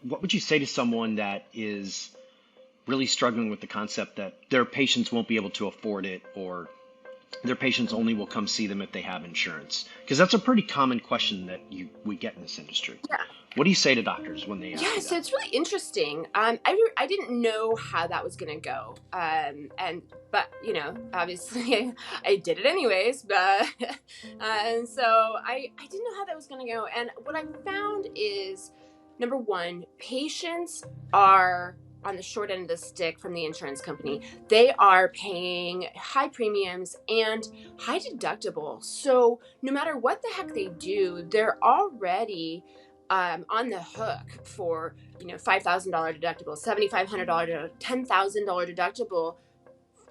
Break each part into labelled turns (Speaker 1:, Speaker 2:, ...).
Speaker 1: what would you say to someone that is really struggling with the concept that their patients won't be able to afford it, or their patients only will come see them if they have insurance? Because that's a pretty common question that we get in this industry.
Speaker 2: Yeah.
Speaker 1: What do you say to doctors when they ask
Speaker 2: Yeah,
Speaker 1: you
Speaker 2: so
Speaker 1: that?
Speaker 2: it's really interesting. I didn't know how that was gonna go, but obviously I did it anyways. But and so I didn't know how that was gonna go. And what I found is, number one, patients are on the short end of the stick from the insurance company. They are paying high premiums and high deductible. So no matter what the heck they do, they're already on the hook for $5,000 deductible, $7,500, $10,000 deductible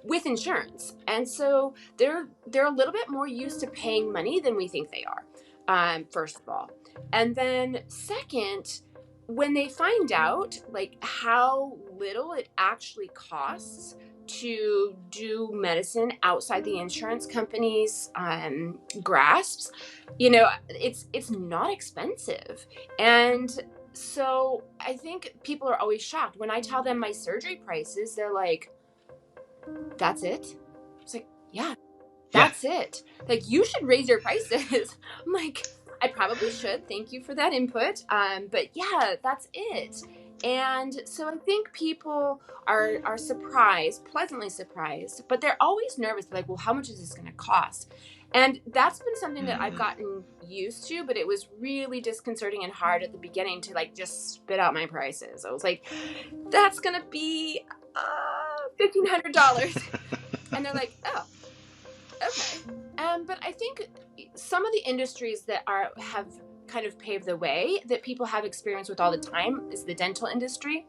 Speaker 2: with insurance, and so they're a little bit more used to paying money than we think they are. First of all, and then second, when they find out like how little it actually costs to do medicine outside the insurance company's grasps, it's not expensive. And so I think people are always shocked when I tell them my surgery prices. They're like, "That's it?" It's like, "Yeah,
Speaker 1: Yeah.
Speaker 2: that's it. Like, you should raise your prices." I'm like, "I probably should. Thank you for that input. But yeah, that's it." And so I think people are surprised, pleasantly surprised, but they're always nervous. They're like, "Well, how much is this going to cost?" And that's been something that I've
Speaker 1: Hmm.
Speaker 2: gotten used to, but it was really disconcerting and hard at the beginning to like just spit out my prices. I was like, "That's going to be $1,500," and they're like, "Oh, okay." But I think some of the industries that have kind of paved the way that people have experience with all the time is the dental industry,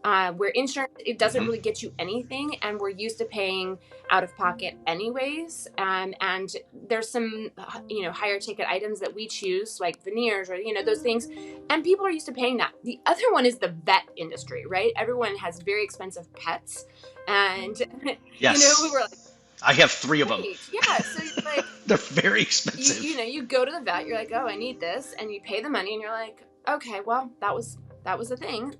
Speaker 2: where insurance, it doesn't
Speaker 1: Hmm.
Speaker 2: really get you anything, and we're used to paying out of pocket anyways. And there's some higher ticket items that we choose, like veneers or those things, and people are used to paying that. The other one is the vet industry, right? Everyone has very expensive pets, and we
Speaker 1: Yes.
Speaker 2: were like,
Speaker 1: I have three of them.
Speaker 2: right. Yeah. So like
Speaker 1: They're very
Speaker 2: you
Speaker 1: expensive.
Speaker 2: know, you go to the vet, you're like, "Oh, I need this," and you pay the money and you're like, "Okay, well, that was the thing.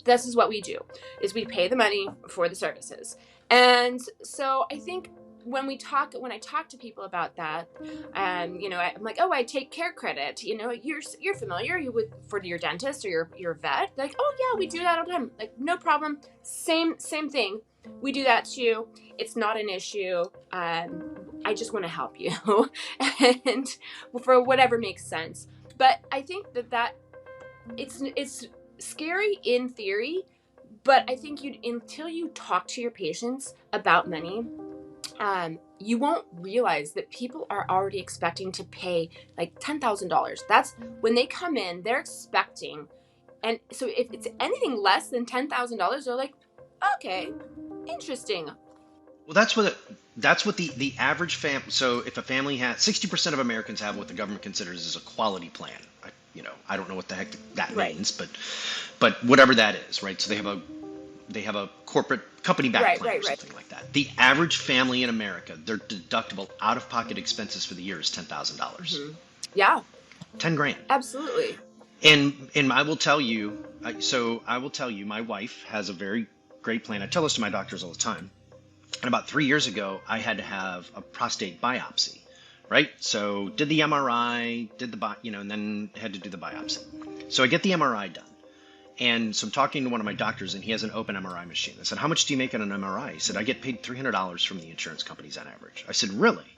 Speaker 2: This is what we do. Is we pay the money for the services." And so I think when I talk to people about that, I'm like, "Oh, I take care credit. You're familiar with for your dentist or your vet." They're like, "Oh yeah, we do that all the time." Like, no problem. Same thing. We do that too. It's not an issue. I just want to help you, and for whatever makes sense. But I think that it's scary in theory, but I think you until you talk to your patients about money, you won't realize that people are already expecting to pay like $10,000. That's when they come in, they're expecting, and so if it's anything less than $10,000, they're like, "Okay, interesting."
Speaker 1: Well, that's what the average So if a family has 60% of Americans have what the government considers as a quality plan. I don't know what the heck that
Speaker 2: Right,
Speaker 1: means, but whatever that is, right? So they have a corporate company backed
Speaker 2: right,
Speaker 1: plan
Speaker 2: right,
Speaker 1: or
Speaker 2: right.
Speaker 1: something like that. The average family in America, their deductible out of pocket expenses for the year is $10,000.
Speaker 2: Hmm. Yeah,
Speaker 1: 10 grand.
Speaker 2: absolutely.
Speaker 1: And I will tell you, I will tell you, my wife has a very great plan. I tell this to my doctors all the time. And about 3 years ago, I had to have a prostate biopsy, right? So did the MRI, and then had to do the biopsy. So I get the MRI done. And so I'm talking to one of my doctors, and he has an open MRI machine. I said, "How much do you make on an MRI?" He said, "I get paid $300 from the insurance companies on average." I said, "Really?"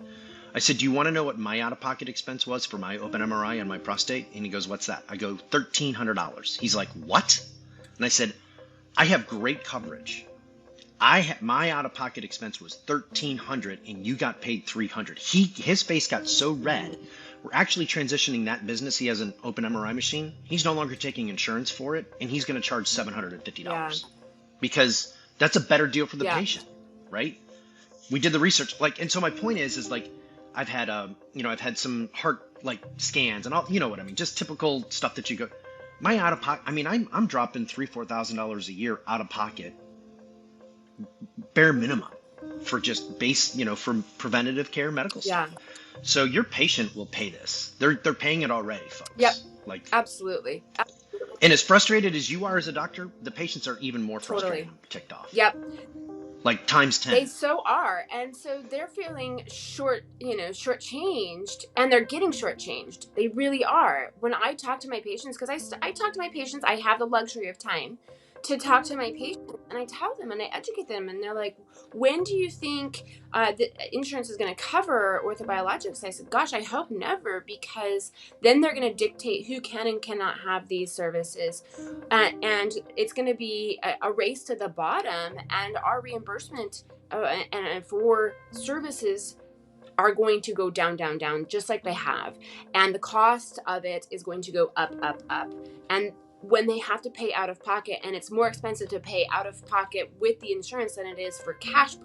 Speaker 1: I said, "Do you want to know what my out-of-pocket expense was for my open MRI on my prostate?" And he goes, "What's that?" I go, $1,300. He's like, "What?" And I said, "I have great coverage. My out-of-pocket expense was 1,300, and you got paid 300." His face got so red. We're actually transitioning that business. He has an open MRI machine. He's no longer taking insurance for it, and he's going to charge
Speaker 2: Yeah,
Speaker 1: $750 because that's a better deal for the
Speaker 2: yeah,
Speaker 1: patient, right? We did the research, and so my point is like, I've had some heart like scans and all, you know what I mean, just typical stuff that you go. My out of pocket, I'm dropping $3,000-4,000 a year out of pocket, bare minimum, for just for preventative care medical
Speaker 2: yeah.
Speaker 1: stuff. So your patient will pay this. They're paying it already,
Speaker 2: Yep,
Speaker 1: folks. Like,
Speaker 2: absolutely.
Speaker 1: And as frustrated as you are as a doctor, the patients are even more frustrated
Speaker 2: Totally.
Speaker 1: and ticked off.
Speaker 2: Yep.
Speaker 1: Like times
Speaker 2: They
Speaker 1: 10.
Speaker 2: so are. And so they're feeling shortchanged, and they're getting shortchanged. They really are. When I talk to my patients, because I talk to my patients, I have the luxury of time to talk to my patients, and I tell them and I educate them, and they're like, when do you think the insurance is going to cover orthobiologics? I said, gosh, I hope never, because then they're going to dictate who can and cannot have these services. And it's going to be a race to the bottom, and our reimbursement and for services are going to go down, down, down, just like they have. And the cost of it is going to go up, up, up. And when they have to pay out of pocket, and it's more expensive to pay out of pocket with the insurance than it is for cash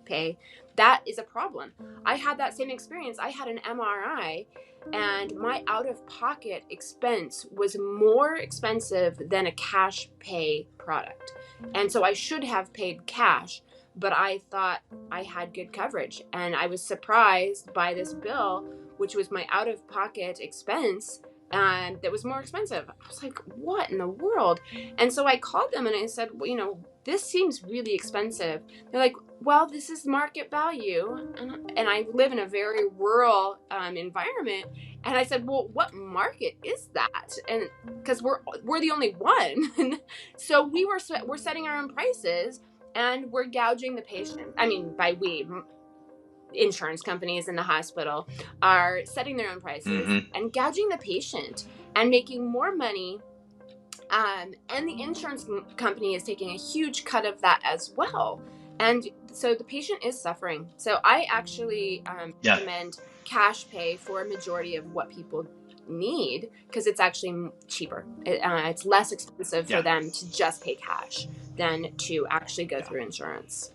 Speaker 2: pay, that is a problem. I had that same experience. I had an MRI, and my out of pocket expense was more expensive than a cash pay product. And so I should have paid cash, but I thought I had good coverage, and I was surprised by this bill, which was my out of pocket expense, and that was more expensive. I was like, what in the world? And so I called them and I said, well, this seems really expensive. They're like, well, this is market value. And I live in a very rural environment. And I said, well, what market is that? And because we're the only one. So we're setting our own prices, and we're gouging the patient. I mean, by we, insurance companies in the hospital are setting their own prices and gouging the patient and making more money. And the insurance company is taking a huge cut of that as well. And so the patient is suffering. So I actually recommend cash pay for a majority of what people need, because it's actually cheaper. It's less expensive for them to just pay cash than to actually go through insurance.